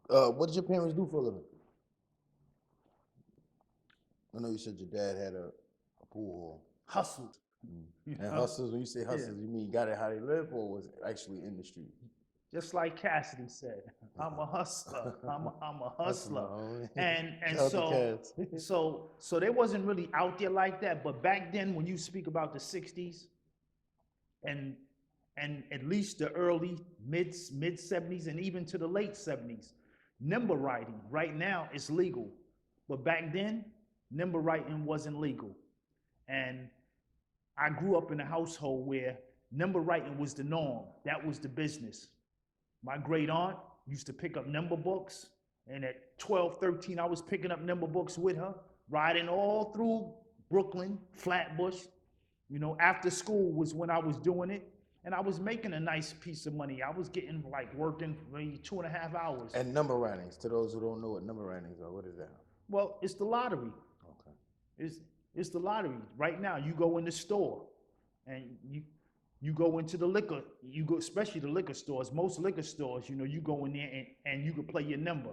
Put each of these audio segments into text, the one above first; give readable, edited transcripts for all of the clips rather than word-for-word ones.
What did your parents do for a living? I know you said your dad had a pool hall. Hustled. And hustlers, when you say hustlers, you mean got it how they live, or was it actually in the street? Just like Cassidy said, I'm a hustler. I'm a hustler. homie. And Shout out to so Cass. so they wasn't really out there like that. But back then, when you speak about the '60s and at least the early mid '70s and even to the late '70s, number writing right now is legal, but back then, number writing wasn't legal. And I grew up in a household where number writing was the norm. That was the business. My great aunt used to pick up number books, and at 12, 13, I was picking up number books with her, riding all through Brooklyn, Flatbush. You know, after school was when I was doing it, and I was making a nice piece of money. I was getting like working maybe 2.5 hours. And number writings, to those who don't know what number writings are, what is that? Well, it's the lottery. Okay. It's the lottery. Right now, you go in the store, and you go into the liquor, you go, especially the liquor stores, most liquor stores, you know, you go in there and you can play your number.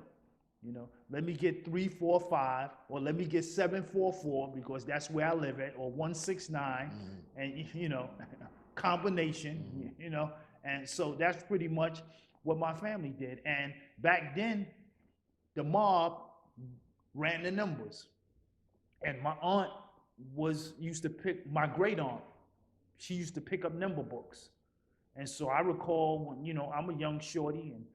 You know, let me get 345, or let me get 744 because that's where I live at, or 169, and you know, combination, you know, and so that's pretty much what my family did. And back then, the mob ran the numbers, and my aunt used to pick, my great aunt, she used to pick up number books. And so I recall when, you know, I'm a young shorty and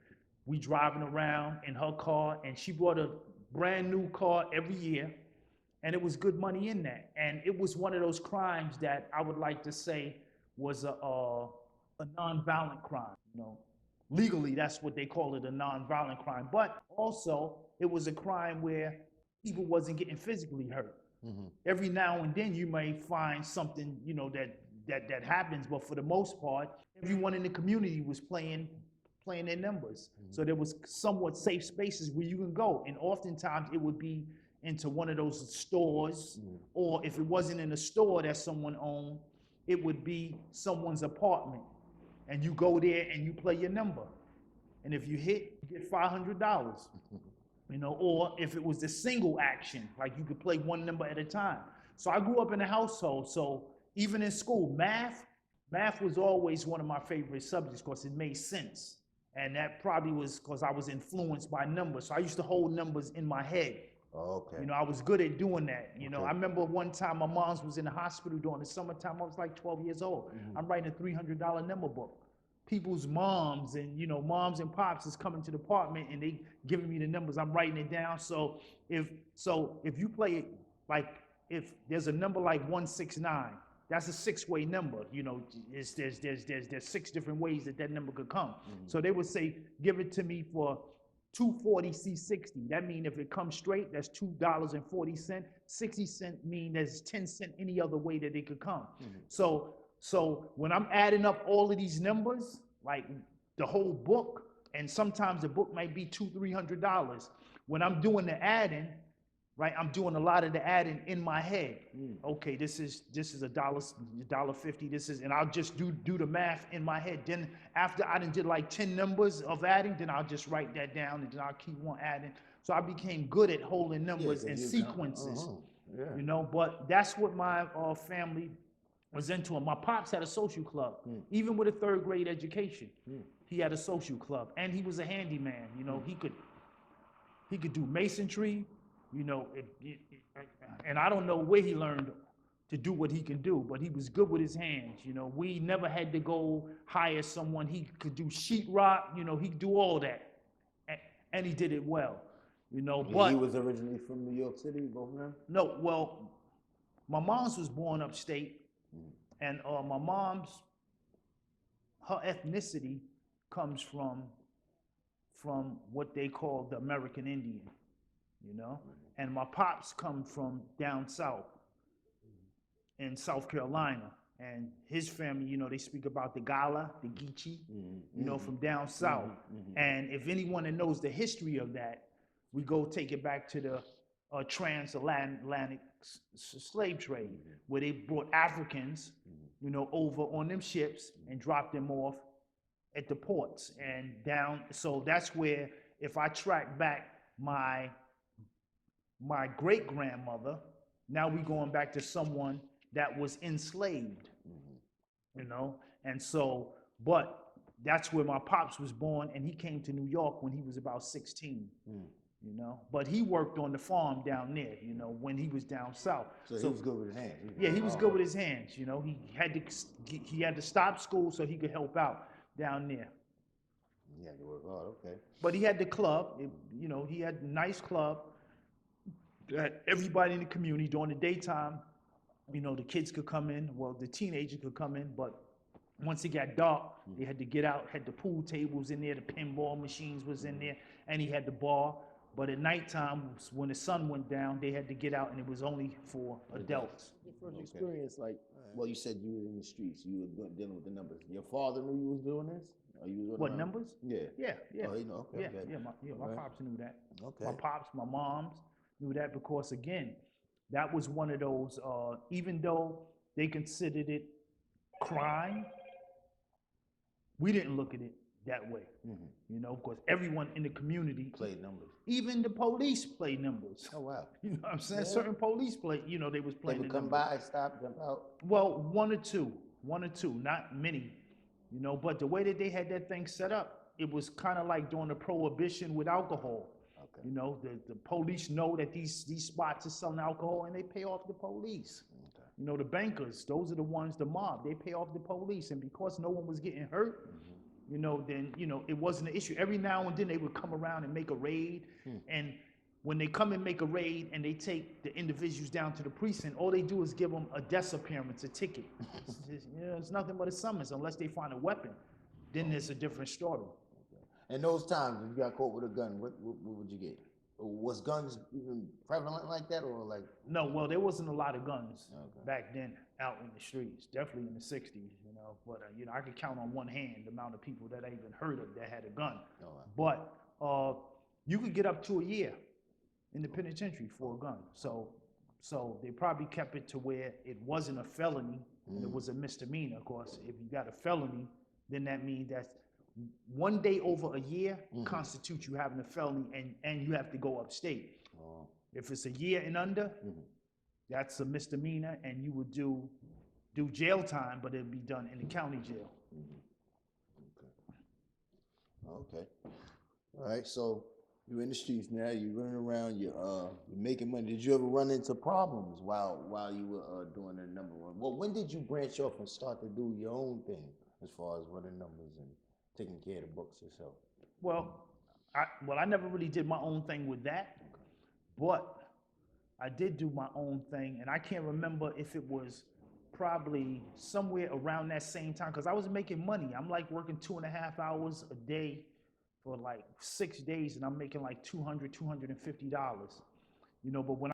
we driving around in her car, and she bought a brand new car every year, and it was good money in that. And it was one of those crimes that I would like to say was a non-violent crime. You know, legally that's what they call it, a non-violent crime. But also it was a crime where people wasn't getting physically hurt. Every now and then you may find something, you know, that happens, but for the most part, everyone in the community was playing their numbers. So there was somewhat safe spaces where you can go, and oftentimes it would be into one of those stores, or if it wasn't in a store that someone owned, it would be someone's apartment, and you go there and you play your number, and if you hit, you get $500. You know, or if it was the single action, like you could play one number at a time. So I grew up in a household, so even in school, math was always one of my favorite subjects because it made sense. And that probably was because I was influenced by numbers. So I used to hold numbers in my head. Oh, okay. You know, I was good at doing that. You know, I remember one time my mom's was in the hospital during the summertime. I was like 12 years old. I'm writing a $300 number book. People's moms and, you know, moms and pops is coming to the apartment and they giving me the numbers. I'm writing it down. So if you play it, like if there's a number like 169, that's a 6-way number. You know, there's 6 different ways that number could come. So they would say, give it to me for 240 C60. That means if it comes straight, that's $2.40. 60 cent mean there's 10 cent any other way that it could come. So when I'm adding up all of these numbers, like the whole book, and sometimes the book might be $200-300. When I'm doing the adding, right, I'm doing a lot of the adding in my head. Okay, this is $1.50. This is, and I'll just do the math in my head. Then after I did like 10 numbers of adding, then I'll just write that down, and then I'll keep on adding. So I became good at holding numbers and sequences. You know, but that's what my family was into. And my pops had a social club, even with a 3rd grade education. He had a social club, and he was a handyman. You know, he could do masonry. You know, and I don't know where he learned to do what he can do, but he was good with his hands. You know, we never had to go hire someone. He could do sheetrock. You know, he could do all that, and he did it well. You know, but he was originally from New York City, both of them? No, well, my mom's was born upstate, and my mom's, her ethnicity comes from what they call the American Indian, you know? And my pops come from down south in South Carolina. And his family, you know, they speak about the Gala, the Geechee, you know, from down south. And if anyone that knows the history of that, we go take it back to the transatlantic slave trade, where they brought Africans, you know, over on them ships and dropped them off at the ports and down. So that's where if I track back my great grandmother, now we going back to someone that was enslaved, you know? And so, but that's where my pops was born, and he came to New York when he was about 16, you know? But he worked on the farm down there, you know, when he was down south. So he was good with his hands. Yeah, he was good with his hands, you know? He had to stop school so he could help out down there. He had to work hard, okay. But he had the club, you know, he had a nice club that everybody in the community during the daytime, you know, the kids could come in, well, the teenagers could come in, but once it got dark, they had to get out, had the pool tables in there, the pinball machines was in there, and he had the bar. But at nighttime, when the sun went down, they had to get out, and it was only for adults. Your first experience, like, well, you said you were in the streets, you were dealing with the numbers. Your father knew you was doing this? Or you was What, numbers? Yeah. Yeah. Oh, you know, okay. My pops knew that. Okay. My pops, my moms knew that because, again, that was one of those, even though they considered it crime, we didn't look at it that way. You know, because everyone in the community played numbers. Even the police played numbers. Oh, wow. You know what I'm saying? Yeah. Certain police play, you know, they was playing They would the come numbers. by, stop, jump out. Well, one or two, not many, you know, but the way that they had that thing set up, it was kind of like during the prohibition with alcohol. Okay. You know, the police know that these spots are selling alcohol, and they pay off the police. Okay. You know, the bankers, those are the ones, the mob, they pay off the police, and because no one was getting hurt, you know, then, you know, it wasn't an issue. Every now and then they would come around and make a raid, and when they come and make a raid and they take the individuals down to the precinct, all they do is give them a disappearance, a ticket. You know, it's nothing but a summons unless they find a weapon. Then it's a different story. Okay. In those times, if you got caught with a gun, what would you get? Was guns even prevalent like that, or like? No, well, there wasn't a lot of guns back then out in the streets, definitely in the 60s, you know, but, you know, I could count on one hand the amount of people that I even heard of that had a gun. But you could get up to a year in the penitentiary for a gun. So they probably kept it to where it wasn't a felony, and it was a misdemeanor. Of course, if you got a felony, then that means that's one day over a year constitutes you having a felony, and you have to go upstate. If it's a year and under, that's a misdemeanor, and you would do jail time, but it'd be done in the county jail. Okay. All right. So you're in the streets now. You're running around. You're making money. Did you ever run into problems while you were doing the number one? Well, when did you branch off and start to do your own thing as far as running numbers and taking care of the books yourself? Well, I never really did my own thing with that, but I did do my own thing, and I can't remember if it was probably somewhere around that same time, because I was making money. I'm like working 2.5 hours a day for like 6 days, and I'm making like $200, $250, you know, but when